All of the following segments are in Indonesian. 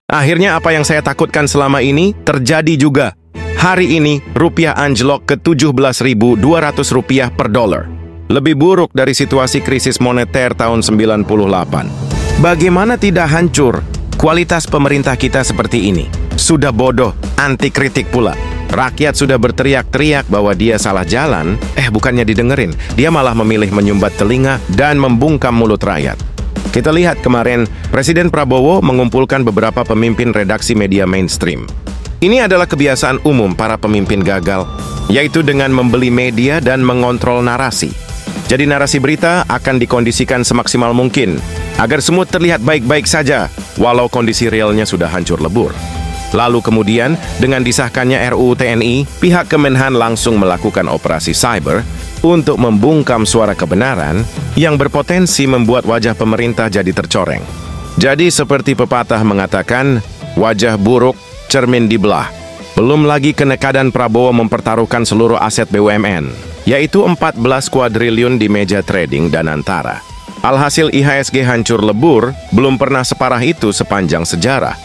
Akhirnya apa yang saya takutkan selama ini terjadi juga. Hari ini, rupiah anjlok ke 17.200 rupiah per dolar. Lebih buruk dari situasi krisis moneter tahun 98. Bagaimana tidak hancur? Kualitas pemerintah kita seperti ini. Sudah bodoh, anti kritik pula. Rakyat sudah berteriak-teriak bahwa dia salah jalan, bukannya didengerin. Dia malah memilih menyumbat telinga dan membungkam mulut rakyat. Kita lihat kemarin, Presiden Prabowo mengumpulkan beberapa pemimpin redaksi media mainstream. Ini adalah kebiasaan umum para pemimpin gagal, yaitu dengan membeli media dan mengontrol narasi. Jadi narasi berita akan dikondisikan semaksimal mungkin, agar semua terlihat baik-baik saja, walau kondisi realnya sudah hancur lebur. Lalu kemudian, dengan disahkannya RUU TNI, pihak Kemenhan langsung melakukan operasi cyber untuk membungkam suara kebenaran yang berpotensi membuat wajah pemerintah jadi tercoreng. Jadi seperti pepatah mengatakan, wajah buruk cermin dibelah. Belum lagi kenekadan Prabowo mempertaruhkan seluruh aset BUMN, yaitu 14 kuadriliun di meja trading dan antara. Alhasil IHSG hancur lebur, belum pernah separah itu sepanjang sejarah.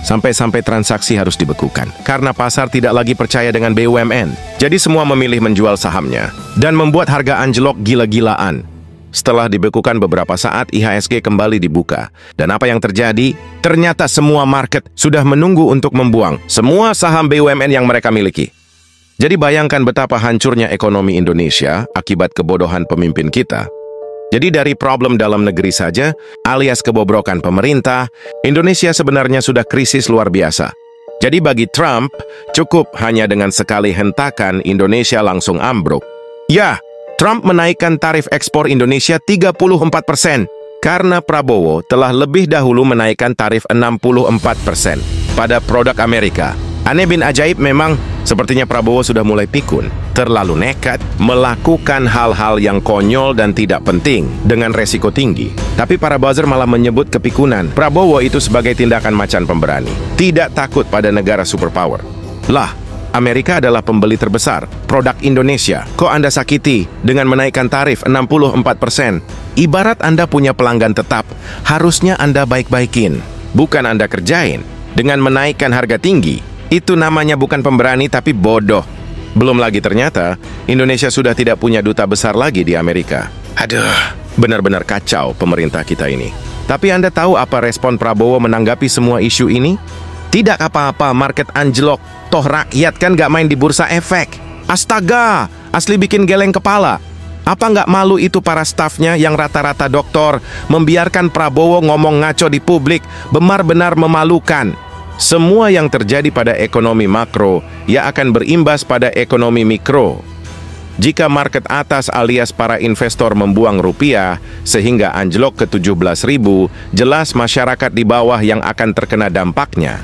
Sampai-sampai transaksi harus dibekukan, karena pasar tidak lagi percaya dengan BUMN. Jadi semua memilih menjual sahamnya, dan membuat harga anjlok gila-gilaan. Setelah dibekukan beberapa saat, IHSG kembali dibuka. Dan apa yang terjadi? Ternyata semua market sudah menunggu untuk membuang semua saham BUMN yang mereka miliki. Jadi bayangkan betapa hancurnya ekonomi Indonesia akibat kebodohan pemimpin kita. Jadi dari problem dalam negeri saja, alias kebobrokan pemerintah, Indonesia sebenarnya sudah krisis luar biasa. Jadi bagi Trump, cukup hanya dengan sekali hentakan Indonesia langsung ambruk. Ya, Trump menaikkan tarif ekspor Indonesia 34%, karena Prabowo telah lebih dahulu menaikkan tarif 64% pada produk Amerika. Aneh bin ajaib memang, sepertinya Prabowo sudah mulai pikun, terlalu nekat, melakukan hal-hal yang konyol dan tidak penting dengan resiko tinggi. Tapi para buzzer malah menyebut kepikunan Prabowo itu sebagai tindakan macan pemberani, tidak takut pada negara superpower. Lah, Amerika adalah pembeli terbesar produk Indonesia. Kok Anda sakiti dengan menaikkan tarif 64%? Ibarat Anda punya pelanggan tetap, harusnya Anda baik-baikin, bukan Anda kerjain. Dengan menaikkan harga tinggi, itu namanya bukan pemberani tapi bodoh. Belum lagi ternyata, Indonesia sudah tidak punya duta besar lagi di Amerika. Aduh, benar-benar kacau pemerintah kita ini. Tapi Anda tahu apa respon Prabowo menanggapi semua isu ini? Tidak apa-apa, market anjlok. Toh rakyat kan gak main di bursa efek. Astaga, asli bikin geleng kepala. Apa nggak malu itu para stafnya yang rata-rata doktor membiarkan Prabowo ngomong ngaco di publik, benar-benar memalukan. Semua yang terjadi pada ekonomi makro, ya akan berimbas pada ekonomi mikro. Jika market atas alias para investor membuang rupiah, sehingga anjlok ke 17.000, jelas masyarakat di bawah yang akan terkena dampaknya.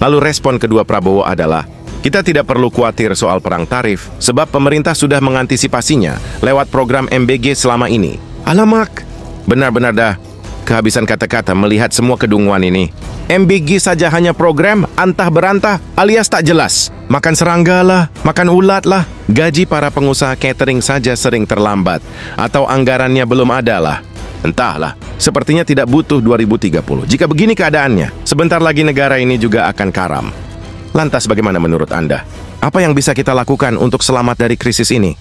Lalu respon kedua Prabowo adalah, kita tidak perlu khawatir soal perang tarif, sebab pemerintah sudah mengantisipasinya lewat program MBG selama ini. Alamak, benar-benar dah kehabisan kata-kata melihat semua kedunguan ini. MBG saja hanya program antah berantah alias tak jelas. Makan serangga lah, makan ulat lah. Gaji para pengusaha catering saja sering terlambat, atau anggarannya belum ada lah. Entahlah, sepertinya tidak butuh 2030. Jika begini keadaannya, sebentar lagi negara ini juga akan karam. Lantas bagaimana menurut Anda? Apa yang bisa kita lakukan untuk selamat dari krisis ini?